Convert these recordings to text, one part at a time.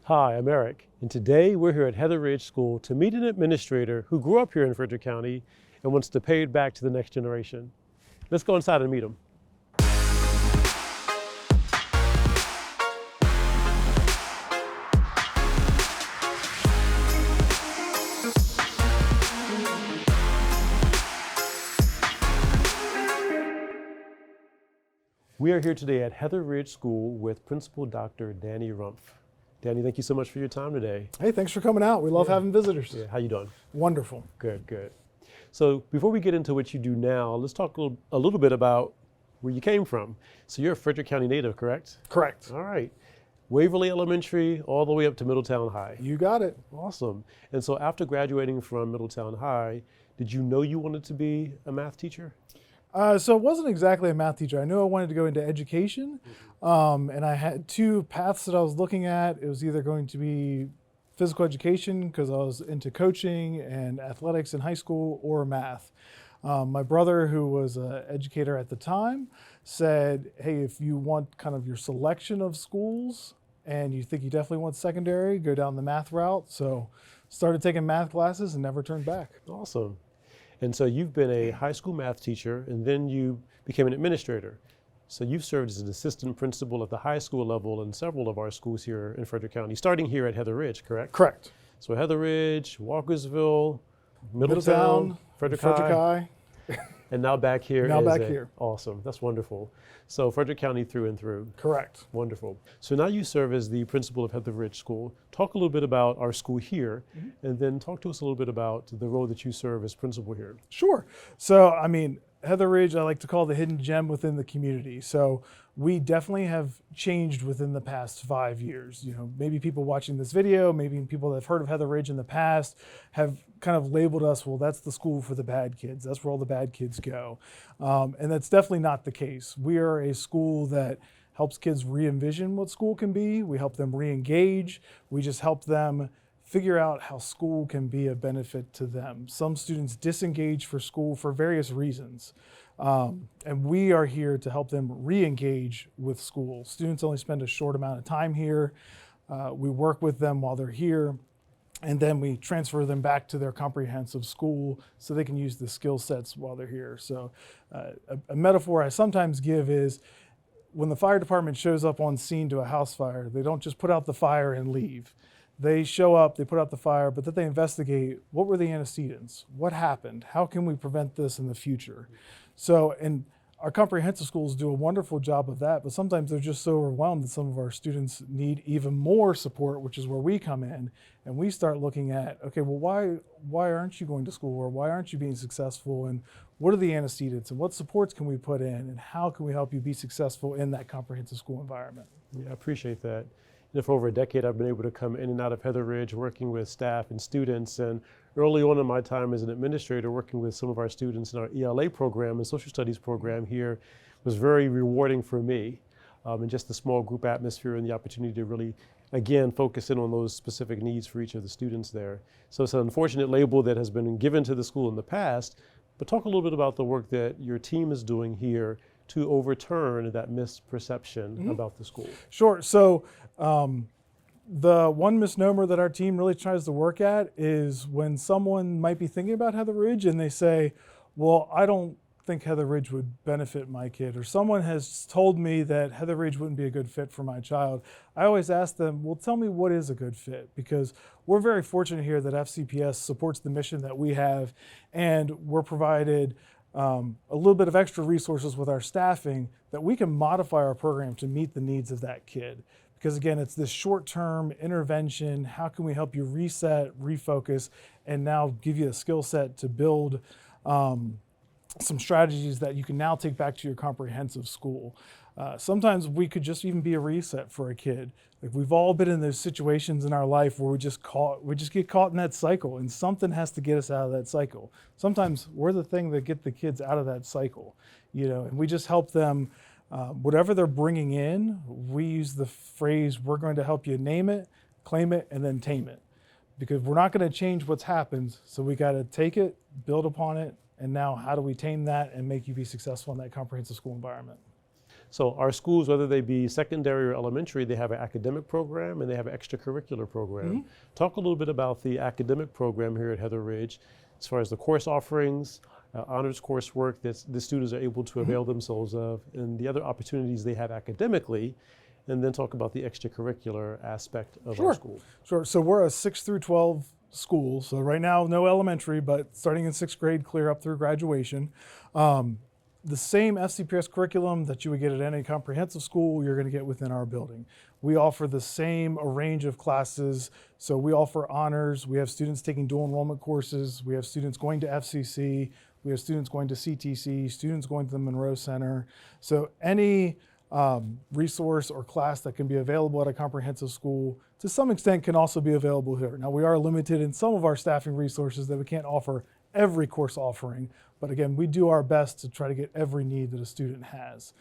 Hi, I'm Eric, and today we're here at Heather Ridge School to meet an administrator who grew up here in Frederick County and wants to pay it back to the next generation. Let's go inside and meet him. We are here today at Heather Ridge School with Principal Dr. Danny Rumpf. Danny, thank you so much for your time today. Hey, thanks for coming out. We love having visitors. Yeah, how you doing? Wonderful. Good, good. So before we get into what you do now, let's talk a little bit about where you came from. So you're a Frederick County native, correct? Correct. All right. Waverly Elementary all the way up to Middletown High. You got it. Awesome. And so after graduating from Middletown High, did you know you wanted to be a math teacher? So it wasn't exactly a math teacher. I knew I wanted to go into education, and I had two paths that I was looking at. It was either going to be physical education, because I was into coaching and athletics in high school, or math. My brother, who was an educator at the time, said, hey, if you want kind of your selection of schools and you think you definitely want secondary, go down the math route. So started taking math classes and never turned back. Awesome. And so you've been a high school math teacher, and then you became an administrator. So you've served as an assistant principal at the high school level in several of our schools here in Frederick County, starting here at Heather Ridge, correct? Correct. So Heather Ridge, Walkersville, Middletown, Frederick High. And now back here. Here. Awesome, that's wonderful. So Frederick County through and through. Correct. Wonderful. So now you serve as the principal of Heather Ridge School. Talk a little bit about our school here, and then talk to us a little bit about the role that you serve as principal here. Sure. So, I mean, Heather Ridge, I like to call the hidden gem within the community. So we definitely have changed within the past 5 years. You know, maybe people watching this video, maybe people that have heard of Heather Ridge in the past have kind of labeled us, well, that's the school for the bad kids. That's where all the bad kids go. And that's definitely not the case. We are a school that helps kids re-envision what school can be. We help them re-engage. We just help them figure out how school can be a benefit to them. Some students disengage for school for various reasons. And we are here to help them re-engage with school. Students only spend a short amount of time here. We work with them while they're here, and then we transfer them back to their comprehensive school so they can use the skill sets while they're here. So a metaphor I sometimes give is, when the fire department shows up on scene to a house fire, they don't just put out the fire and leave. They show up, they put out the fire, but then they investigate, what were the antecedents? What happened? How can we prevent this in the future? So, and our comprehensive schools do a wonderful job of that, but sometimes they're just so overwhelmed that some of our students need even more support, which is where we come in, and we start looking at, okay, well, why aren't you going to school, or why aren't you being successful, and what are the antecedents, and what supports can we put in, and how can we help you be successful in that comprehensive school environment? Yeah, I appreciate that. And for over a decade, I've been able to come in and out of Heather Ridge, working with staff and students. And early on in my time as an administrator, working with some of our students in our ELA program and social studies program here was very rewarding for me. And just the small group atmosphere and the opportunity to really, again, focus in on those specific needs for each of the students there. So it's an unfortunate label that has been given to the school in the past, but talk a little bit about the work that your team is doing here to overturn that misperception about the school. Sure. So the one misnomer that our team really tries to work at is when someone might be thinking about Heather Ridge and they say, well, I don't think Heather Ridge would benefit my kid, or someone has told me that Heather Ridge wouldn't be a good fit for my child. I always ask them, well, tell me what is a good fit, because we're very fortunate here that FCPS supports the mission that we have, and we're provided a little bit of extra resources with our staffing that we can modify our program to meet the needs of that kid. Because again, it's this short-term intervention. How can we help you reset, refocus, and now give you a skill set to build some strategies that you can now take back to your comprehensive school. Sometimes we could just even be a reset for a kid. Like, we've all been in those situations in our life where we just get caught in that cycle, and something has to get us out of that cycle. Sometimes we're the thing that get the kids out of that cycle, and we just help them. Whatever they're bringing in, we use the phrase, we're going to help you name it, claim it, and then tame it. Because we're not going to change what's happened, so we got to take it, build upon it, and now how do we tame that and make you be successful in that comprehensive school environment? So our schools, whether they be secondary or elementary, they have an academic program and they have an extracurricular program. Talk a little bit about the academic program here at Heather Ridge, as far as the course offerings, honors coursework that the students are able to avail themselves of, and the other opportunities they have academically, and then talk about the extracurricular aspect of our school. Sure. So we're a 6 through 12 school. So right now, no elementary, but starting in 6th grade, clear up through graduation. The same FCPS curriculum that you would get at any comprehensive school, you're going to get within our building. We offer the same range of classes. So we offer honors. We have students taking dual enrollment courses. We have students going to FCC. We have students going to CTC, students going to the Monroe Center. So any resource or class that can be available at a comprehensive school, to some extent, can also be available here. Now, we are limited in some of our staffing resources that we can't offer every course offering, but again, we do our best to try to get every need that a student has.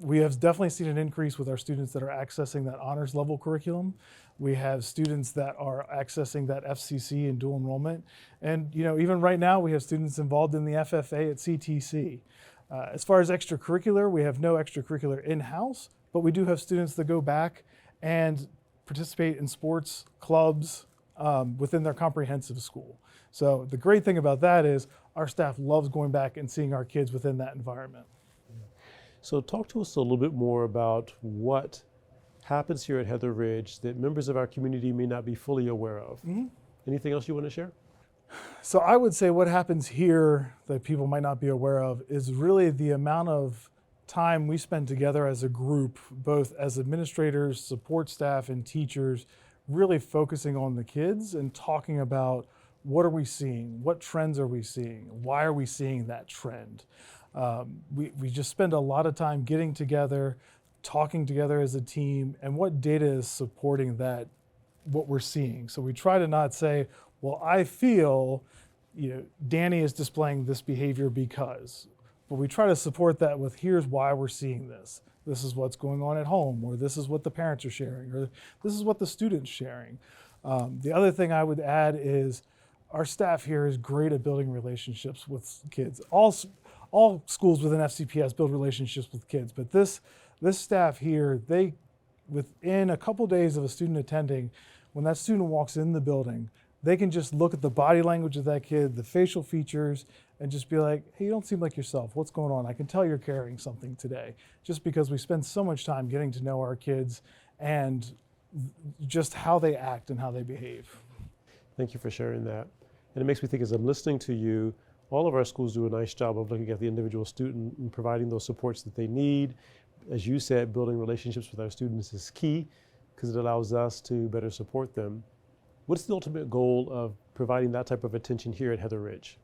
We have definitely seen an increase with our students that are accessing that honors level curriculum. We have students that are accessing that FCC and dual enrollment. And even right now, we have students involved in the FFA at CTC. As far as extracurricular, we have no extracurricular in-house, but we do have students that go back and participate in sports clubs within their comprehensive school. So the great thing about that is our staff loves going back and seeing our kids within that environment. So talk to us a little bit more about what happens here at Heather Ridge that members of our community may not be fully aware of. Anything else you want to share? So I would say what happens here that people might not be aware of is really the amount of time we spend together as a group, both as administrators, support staff, and teachers, really focusing on the kids and talking about what are we seeing, what trends are we seeing, why are we seeing that trend. We just spend a lot of time getting together, talking together as a team, and what data is supporting that, what we're seeing. So we try to not say, well, I feel, Danny is displaying this behavior because, but we try to support that with here's why we're seeing this. This is what's going on at home, or this is what the parents are sharing, or this is what the student's sharing. The other thing I would add is our staff here is great at building relationships with kids. All schools within FCPS build relationships with kids, but this staff here, they, within a couple days of a student attending, when that student walks in the building, they can just look at the body language of that kid, the facial features, and just be like, hey, you don't seem like yourself. What's going on? I can tell you're carrying something today. Just because we spend so much time getting to know our kids and just how they act and how they behave. Thank you for sharing that. And it makes me think, as I'm listening to you, all of our schools do a nice job of looking at the individual student and providing those supports that they need. As you said, building relationships with our students is key because it allows us to better support them. What's the ultimate goal of providing that type of attention here at Heather Ridge?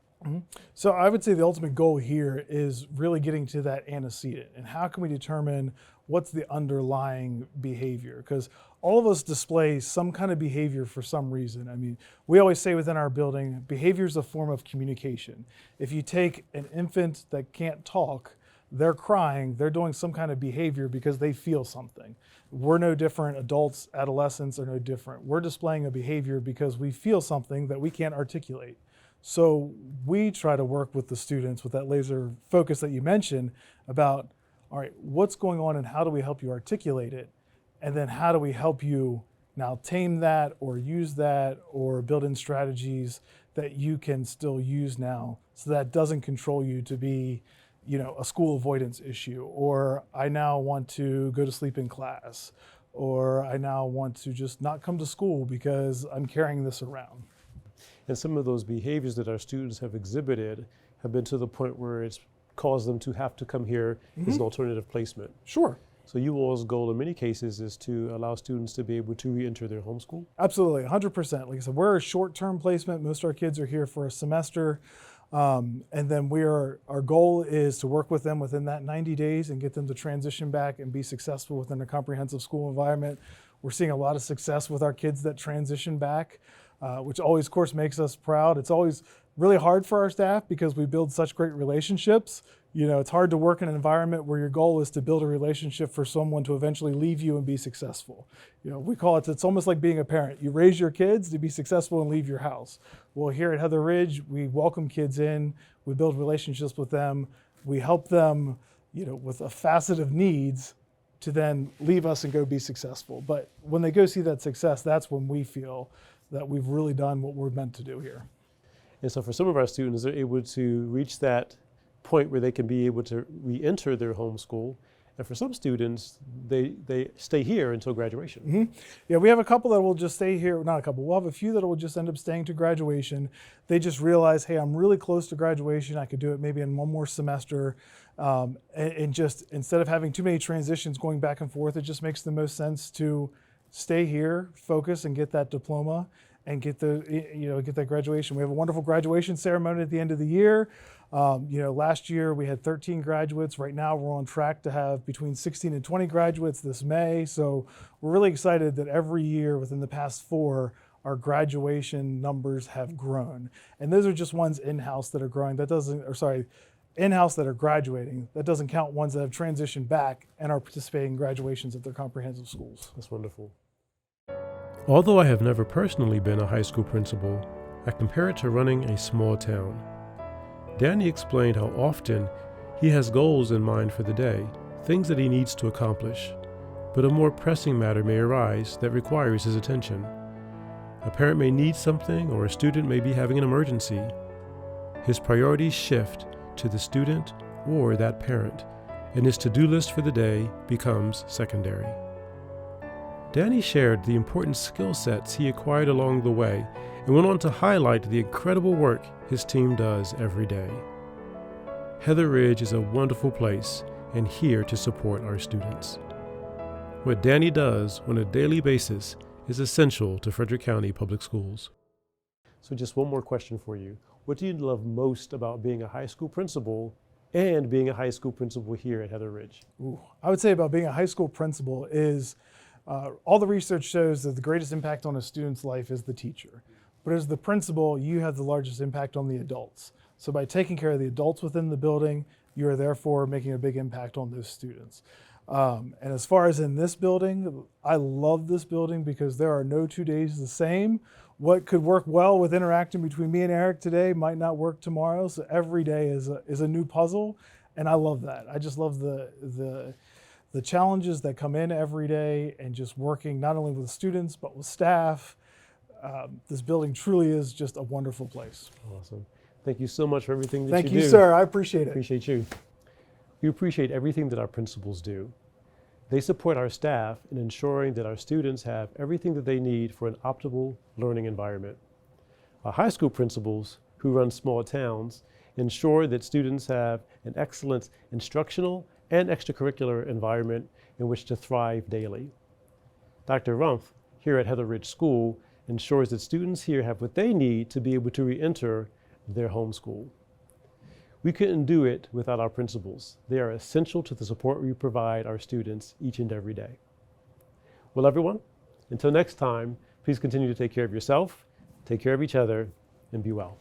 So I would say the ultimate goal here is really getting to that antecedent, and how can we determine what's the underlying behavior? Because all of us display some kind of behavior for some reason. I mean, we always say within our building, behavior is a form of communication. If you take an infant that can't talk, they're crying, they're doing some kind of behavior because they feel something. We're no different. Adults, adolescents are no different. We're displaying a behavior because we feel something that we can't articulate. So we try to work with the students with that laser focus that you mentioned about, all right, what's going on and how do we help you articulate it? And then how do we help you now tame that or use that or build in strategies that you can still use now so that doesn't control you to be, a school avoidance issue, or I now want to go to sleep in class, or I now want to just not come to school because I'm carrying this around. And some of those behaviors that our students have exhibited have been to the point where it's caused them to have to come here as an alternative placement. Sure. So you all's goal in many cases is to allow students to be able to re-enter their home school? Absolutely, 100%. Like I said, we're a short-term placement. Most of our kids are here for a semester. And then our goal is to work with them within that 90 days and get them to transition back and be successful within a comprehensive school environment. We're seeing a lot of success with our kids that transition back, which always, of course, makes us proud. It's always really hard for our staff because we build such great relationships. It's hard to work in an environment where your goal is to build a relationship for someone to eventually leave you and be successful. We call it's almost like being a parent. You raise your kids to be successful and leave your house. Well, here at Heather Ridge, we welcome kids in, we build relationships with them, we help them with a facet of needs to then leave us and go be successful. But when they go see that success, that's when we feel that we've really done what we're meant to do here. And so for some of our students, they're able to reach that point where they can be able to re-enter their home school. And for some students, they stay here until graduation. Mm-hmm. Yeah, we have a couple that will just stay here. Not a couple. We'll have a few that will just end up staying to graduation. They just realize, hey, I'm really close to graduation. I could do it maybe in one more semester. And just instead of having too many transitions going back and forth, it just makes the most sense to stay here, focus, and get that diploma and get get that graduation. We have a wonderful graduation ceremony at the end of the year. Last year we had 13 graduates. Right now we're on track to have between 16 and 20 graduates this May. So we're really excited that every year within the past 4, our graduation numbers have grown. And those are just ones in-house that are growing. In-house that are graduating. That doesn't count ones that have transitioned back and are participating in graduations at their comprehensive schools. That's wonderful. Although I have never personally been a high school principal, I compare it to running a small town. Danny explained how often he has goals in mind for the day, things that he needs to accomplish, but a more pressing matter may arise that requires his attention. A parent may need something, or a student may be having an emergency. His priorities shift to the student or that parent, and his to-do list for the day becomes secondary. Danny shared the important skill sets he acquired along the way and went on to highlight the incredible work his team does every day. Heather Ridge is a wonderful place and here to support our students. What Danny does on a daily basis is essential to Frederick County Public Schools. So just one more question for you. What do you love most about being a high school principal and being a high school principal here at Heather Ridge? I would say about being a high school principal is all the research shows that the greatest impact on a student's life is the teacher. But as the principal, you have the largest impact on the adults. So by taking care of the adults within the building, you are therefore making a big impact on those students. And as far as in this building, I love this building because there are no 2 days the same. What could work well with interacting between me and Eric today might not work tomorrow. So every day is a new puzzle, and I love that. I just love the challenges that come in every day and just working not only with students but with staff. This building truly is just a wonderful place. Awesome. Thank you so much for everything that you do. Thank you, sir. I appreciate it. Appreciate you. We appreciate everything that our principals do. They support our staff in ensuring that our students have everything that they need for an optimal learning environment. Our high school principals, who run small towns, ensure that students have an excellent instructional and extracurricular environment in which to thrive daily. Dr. Rumpf, here at Heather Ridge School, ensures that students here have what they need to be able to re-enter their home school. We couldn't do it without our principals. They are essential to the support we provide our students each and every day. Well, everyone, until next time, please continue to take care of yourself, take care of each other, and be well.